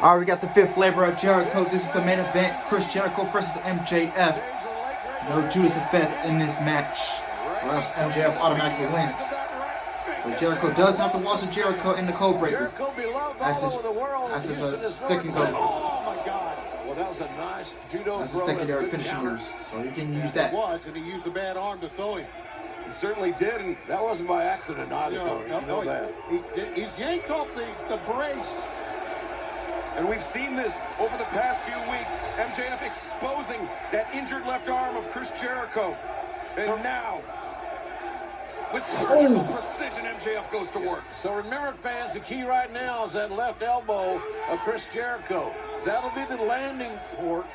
All right, we got the fifth flavor of Jericho. This is the main event. Chris Jericho versus MJF. No Judas effect in this match, or else MJF automatically wins. But Jericho does have the walls of Jericho in the code breaker. That's his second goal. Oh my God! Well, that was a nice judo. That's a secondary finishing moves, so he can use that. It was, and he used the bad arm to throw him. He certainly did, and that wasn't by accident either. No, that. He's yanked off the brace. And we've seen this over the past few weeks. MJF exposing that injured left arm of Chris Jericho. And now, with surgical precision, MJF goes to work. So remember, fans, the key right now is that left elbow of Chris Jericho. That'll be the landing port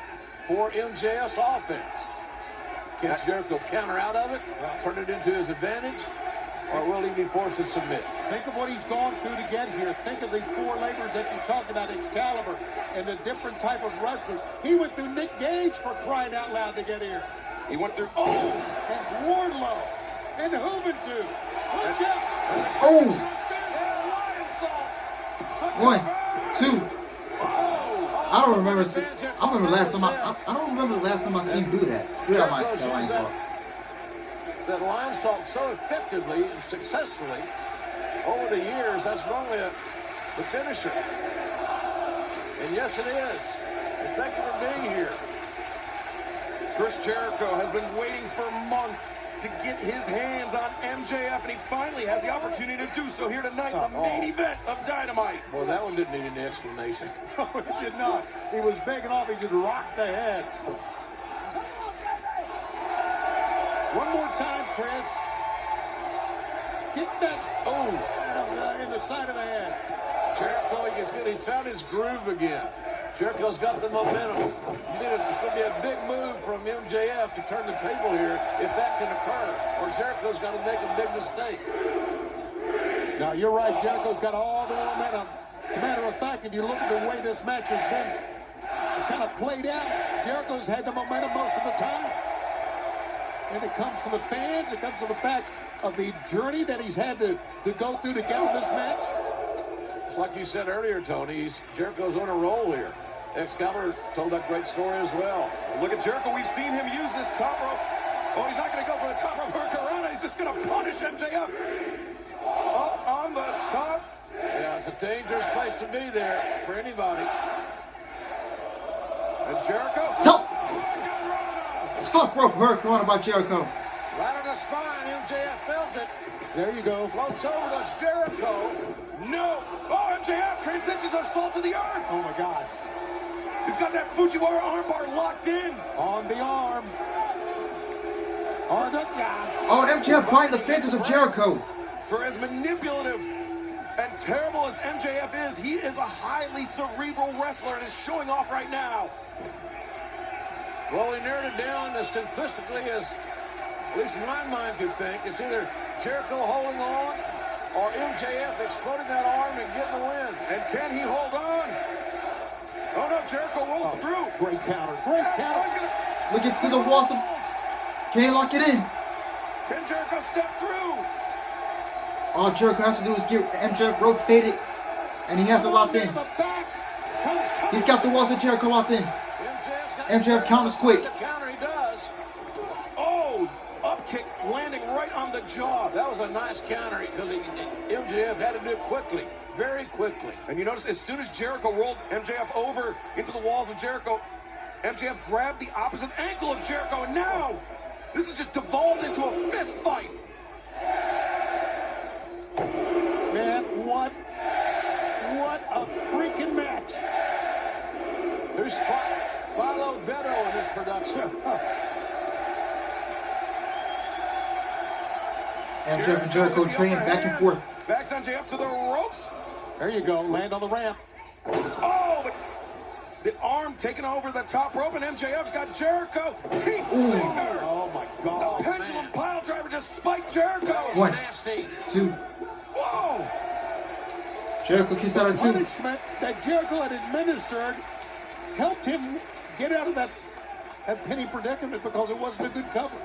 for MJF's offense. Can Jericho counter out of it, turn it into his advantage, or will he be forced to submit? Think of what he's gone through to get here. Think of the four labors that you talked about, Excalibur, and the different type of wrestlers. He went through Nick Gage for crying out loud to get here. He went through, and Wardlow, and Juventud. Watch out. One, two. I don't remember. I remember last time. I don't remember the last time I seen him do that. Do that line salt. That line salt so effectively and successfully over the years. That's normally the finisher. And yes, it is. And thank you for being here. Chris Jericho has been waiting for months to get his hands on MJF, and he finally has the opportunity to do so here tonight in the main event of Dynamite. Well, that one didn't need any explanation. No, it did not. He was begging off. He just rocked the head. One more time, Chris. Kick that in the side of the head. Jericho, you can feel he's found his groove again. Jericho's got the momentum. It's going to be a big move from MJF to turn the table here if that can occur. Or Jericho's got to make a big mistake. Now, you're right. Jericho's got all the momentum. As a matter of fact, if you look at the way this match has been, it's kind of played out. Jericho's had the momentum most of the time. And it comes from the fans. It comes from the fact of the journey that he's had to go through to get in this match. It's like you said earlier, Tony, Jericho's on a roll here. Excalibur told that great story as well. Look at Jericho. We've seen him use this top rope. Oh, he's not going to go for the top rope Hurricanrana. He's just going to punish MJF. Up on the top. Yeah, it's a dangerous place to be there for anybody. And Jericho. Top rope Hurricanrana by Jericho. Right on the spine, MJF felt it. There you go. Floats over to Jericho. No. Oh, MJF transitions assault to the earth. Oh, my God. He's got that Fujiwara armbar locked in. On the arm. On the top. Oh, MJF biting the fingers of Jericho. For as manipulative and terrible as MJF is, he is a highly cerebral wrestler and is showing off right now. Well, we narrowed it down as simplistically as, at least in my mind, could think. It's either Jericho holding on or MJF exploding that arm and getting the win. And can he hold on? Oh, no, Jericho rolls through. Great counter. Great counter. Look into the walls. Can he lock it in? Can Jericho step through? All Jericho has to do is get MJF rotated, and he has it locked in. He's got the walls of Jericho locked in. MJF counters quick. The counter he does. Oh, up kick landing right on the jaw. That was a nice counter because MJF had to do it quickly, very quickly. And you notice as soon as Jericho rolled MJF over into the walls of Jericho, MJF grabbed the opposite ankle of Jericho, and now this has just devolved into a fist fight. Man, what a freaking match. Who's Philo Beto in this production? MJF and Jericho trading back and forth. Backs MJF to the ropes. There you go. Land on the ramp. Oh, but the arm taking over the top rope, and MJF's got Jericho. Heat sinker. Oh, my God. The pendulum pile driver just spiked Jericho. 1, nasty. 2. Whoa. Jericho kicks out at 2. Punishment that Jericho had administered helped him get out of that penny predicament because it wasn't a good cover.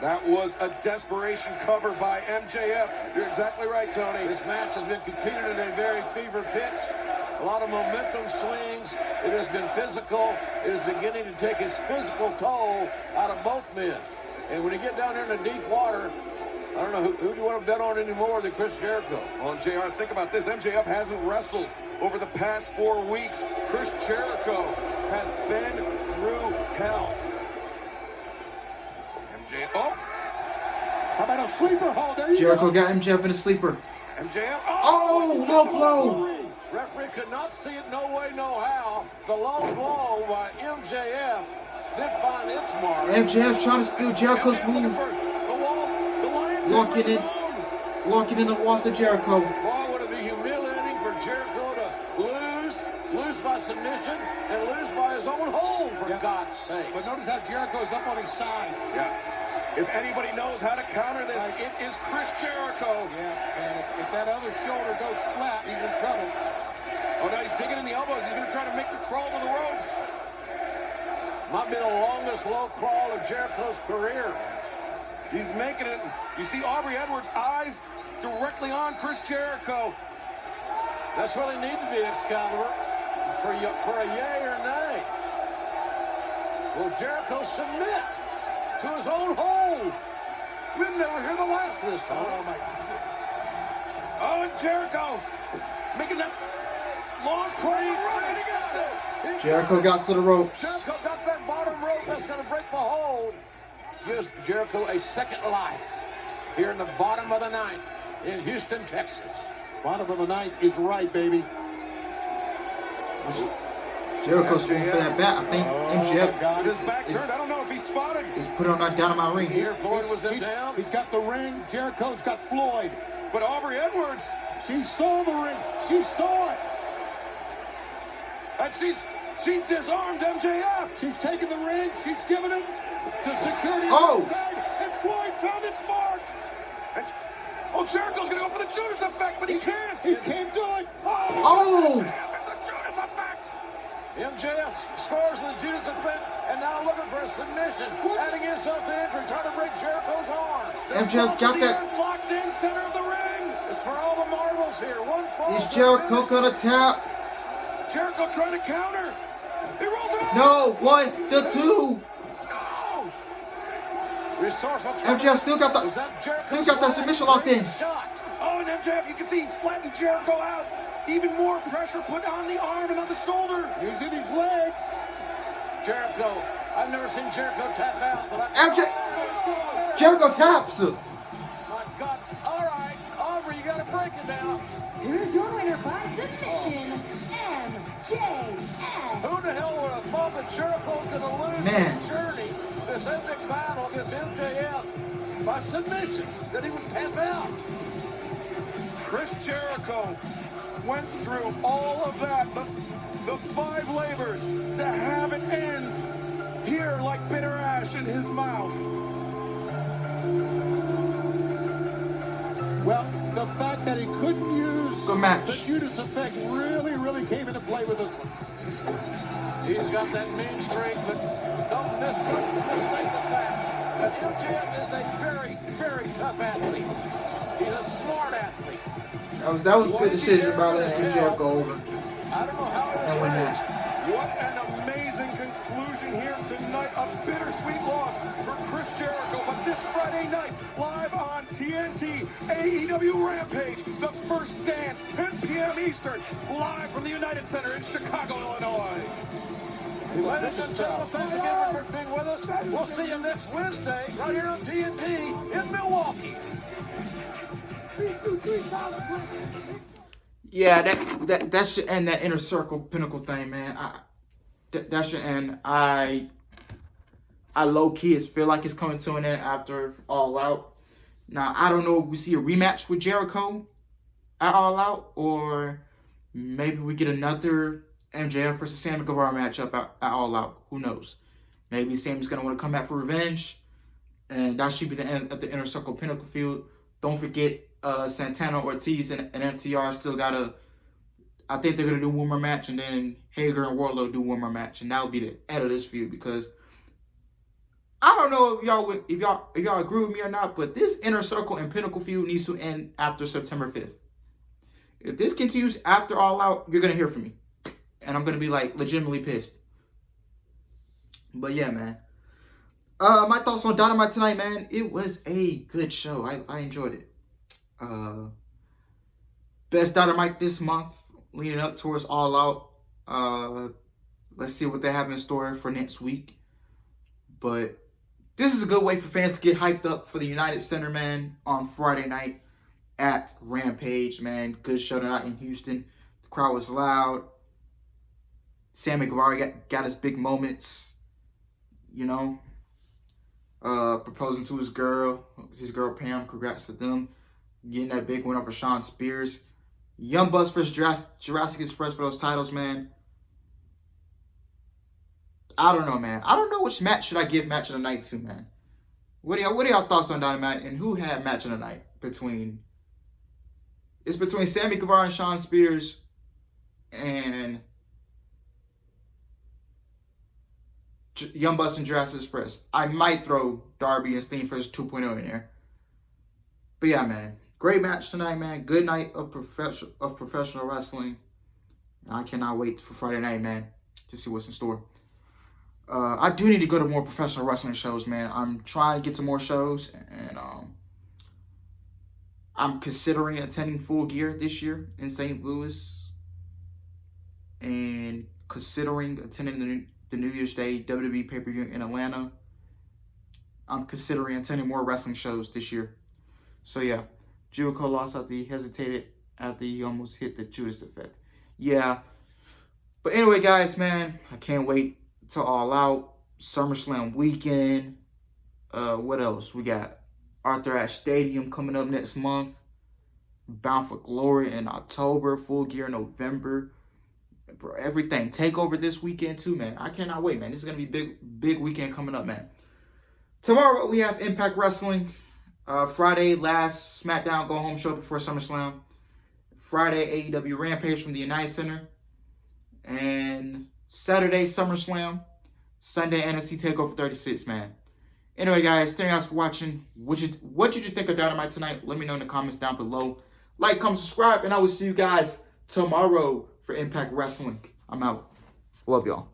That was a desperation cover by MJF. You're exactly right, Tony. This match has been competed at a very fever pitch. A lot of momentum swings. It has been physical. It is beginning to take its physical toll out of both men. And when you get down there in the deep water, I don't know, who do you want to bet on any more than Chris Jericho? Well, JR, think about this. MJF hasn't wrestled over the past 4 weeks. Chris Jericho has been through hell. MJF, oh! How about a sleeper hold? There you Jericho go. got MJF in a sleeper. MJF, Oh, low blow. Referee could not see it no way, no how. The low blow by MJF did find its mark. MJF trying to steal Jericho's looking move. for the wall. The Lions Locking in the walls of Jericho. Boy, would it be humiliating for Jericho to lose by submission, and lose by his own hold, for God's sake. But notice how Jericho's up on his side. Yeah. If anybody knows how to counter this, it is Chris Jericho. Yeah, and if that other shoulder goes flat, he's in trouble. Oh, now he's digging in the elbows. He's going to try to make the crawl to the ropes. Might be the longest low crawl of Jericho's career. He's making it. You see Aubrey Edwards' eyes directly on Chris Jericho. That's where they need to be, Excalibur, for a yay or nay. Will Jericho submit to his own hold? We'll never hear the last of this time. Oh, my God. Oh, and Jericho making that long crawl. Jericho got to the ropes. Jericho got that bottom rope. That's going to break the hold. Gives Jericho a second life here in the bottom of the ninth in Houston, Texas. Bottom of the ninth is right, baby. Jericho's going for that bat. I think MJF With his back turned, I don't know if he's spotted. is put on that Dynamite ring. Here, Floyd was in down. He's got the ring. Jericho's got Floyd. But Aubrey Edwards, She saw the ring. She saw it. and she's disarmed MJF. She's taken the ring. She's given it to security. Oh. On the side, and Floyd found its mark. And, oh, Jericho's going to go for the Judas effect, but he can't. He can't do it. Oh! It's a Judas effect. MJF scores the Judas effect, and now looking for a submission, adding himself to injury, trying to break Jericho's arm. MJF's got that. Locked in center of the ring. It's for all the marbles here. One fall. Is Jericho gonna tap? Jericho trying to counter. He rolls him out. No, 1, the 2. No. Resourceful. MJF still got Is the that Jericho's still got that last submission locked in. shot? Oh, and MJF, you can see he flattened Jericho out. Even more pressure put on the arm and on the shoulder. Using his legs. Jericho. I've never seen Jericho tap out. Jericho taps. My God. All right. Aubrey, you got to break it now. Here's your winner by submission, MJF. Who the hell would have thought that Jericho was going to lose Man. this journey, this epic battle against MJF by submission, that he would tap out? Chris Jericho went through all of that, the 5 labors, to have it end here like bitter ash in his mouth. Well, the fact that he couldn't use Good match. the Judas effect really came into play with this one. He's got that mean streak, but don't mistake the fact that MJF is a very, very tough athlete. He's a smart athlete. That was a good decision about letting MJF go over. I don't know how it And was win managed. that. What an amazing conclusion here tonight. A bittersweet loss for Chris Jericho. But this Friday night, live on TNT, AEW Rampage, the first dance, 10 p.m. Eastern, live from the United Center in Chicago, Illinois. Ladies and gentlemen, thanks again for being with us. We'll see you next Wednesday right here on TNT in Milwaukee. Yeah, that should end that inner circle pinnacle thing, man. That should end. I low key feel like it's coming to an end after All Out. Now I don't know if we see a rematch with Jericho at All Out, or maybe we get another MJF versus Sammy Guevara matchup at All Out. Who knows? Maybe Sammy's gonna want to come back for revenge, and that should be the end of the inner circle pinnacle feud. Don't forget, Santana, Ortiz, and MTR still gotta. I think they're gonna do one more match, and then Hager and Wardlow do one more match, and that'll be the end of this feud. Because I don't know if y'all agree with me or not, but this inner circle and pinnacle feud needs to end after September 5th. If this continues after All Out, you're going to hear from me. And I'm going to be, like, legitimately pissed. But, yeah, man. My thoughts on Dynamite tonight, man. It was a good show. I enjoyed it. Best Dynamite this month, leading up towards All Out. Let's see what they have in store for next week. But this is a good way for fans to get hyped up for the United Center, man, on Friday night at Rampage, man. Good show tonight in Houston. The crowd was loud. Sammy Guevara got his big moments, you know. Proposing to his girl Pam. Congrats to them. Getting that big win over Shawn Spears. Young Bucks versus Jurassic Express for those titles, man. I don't know, man. I don't know which match should I give match of the night to, man. What are y'all thoughts on Dynamite, and who had match of the night It's between Sammy Guevara and Shawn Spears and Young Bucks and Jurassic Express. I might throw Darby and Steen versus 2.0 in there. But yeah, man. Great match tonight, man. Good night of professional wrestling. I cannot wait for Friday night, man, to see what's in store. I do need to go to more professional wrestling shows, man. I'm trying to get to more shows, and I'm considering attending Full Gear this year in St. Louis, and considering attending the New Year's Day WWE pay-per-view in Atlanta. I'm considering attending more wrestling shows this year. So yeah, Jericho lost after he hesitated after he almost hit the Judas effect. Yeah. But anyway, guys, man, I can't wait to All Out, SummerSlam weekend. What else? We got Arthur Ashe Stadium coming up next month. Bound for Glory in October. Full Gear in November. Bro, everything. Takeover this weekend too, man. I cannot wait, man. This is going to be big weekend coming up, man. Tomorrow we have Impact Wrestling. Friday, last SmackDown Go Home show before SummerSlam. Friday, AEW Rampage from the United Center. And Saturday, SummerSlam. Sunday, NXT TakeOver 36, man. Anyway, guys, thank you guys for watching. What did you think of Dynamite tonight? Let me know in the comments down below. Like, comment, subscribe, and I will see you guys tomorrow for Impact Wrestling. I'm out. Love y'all.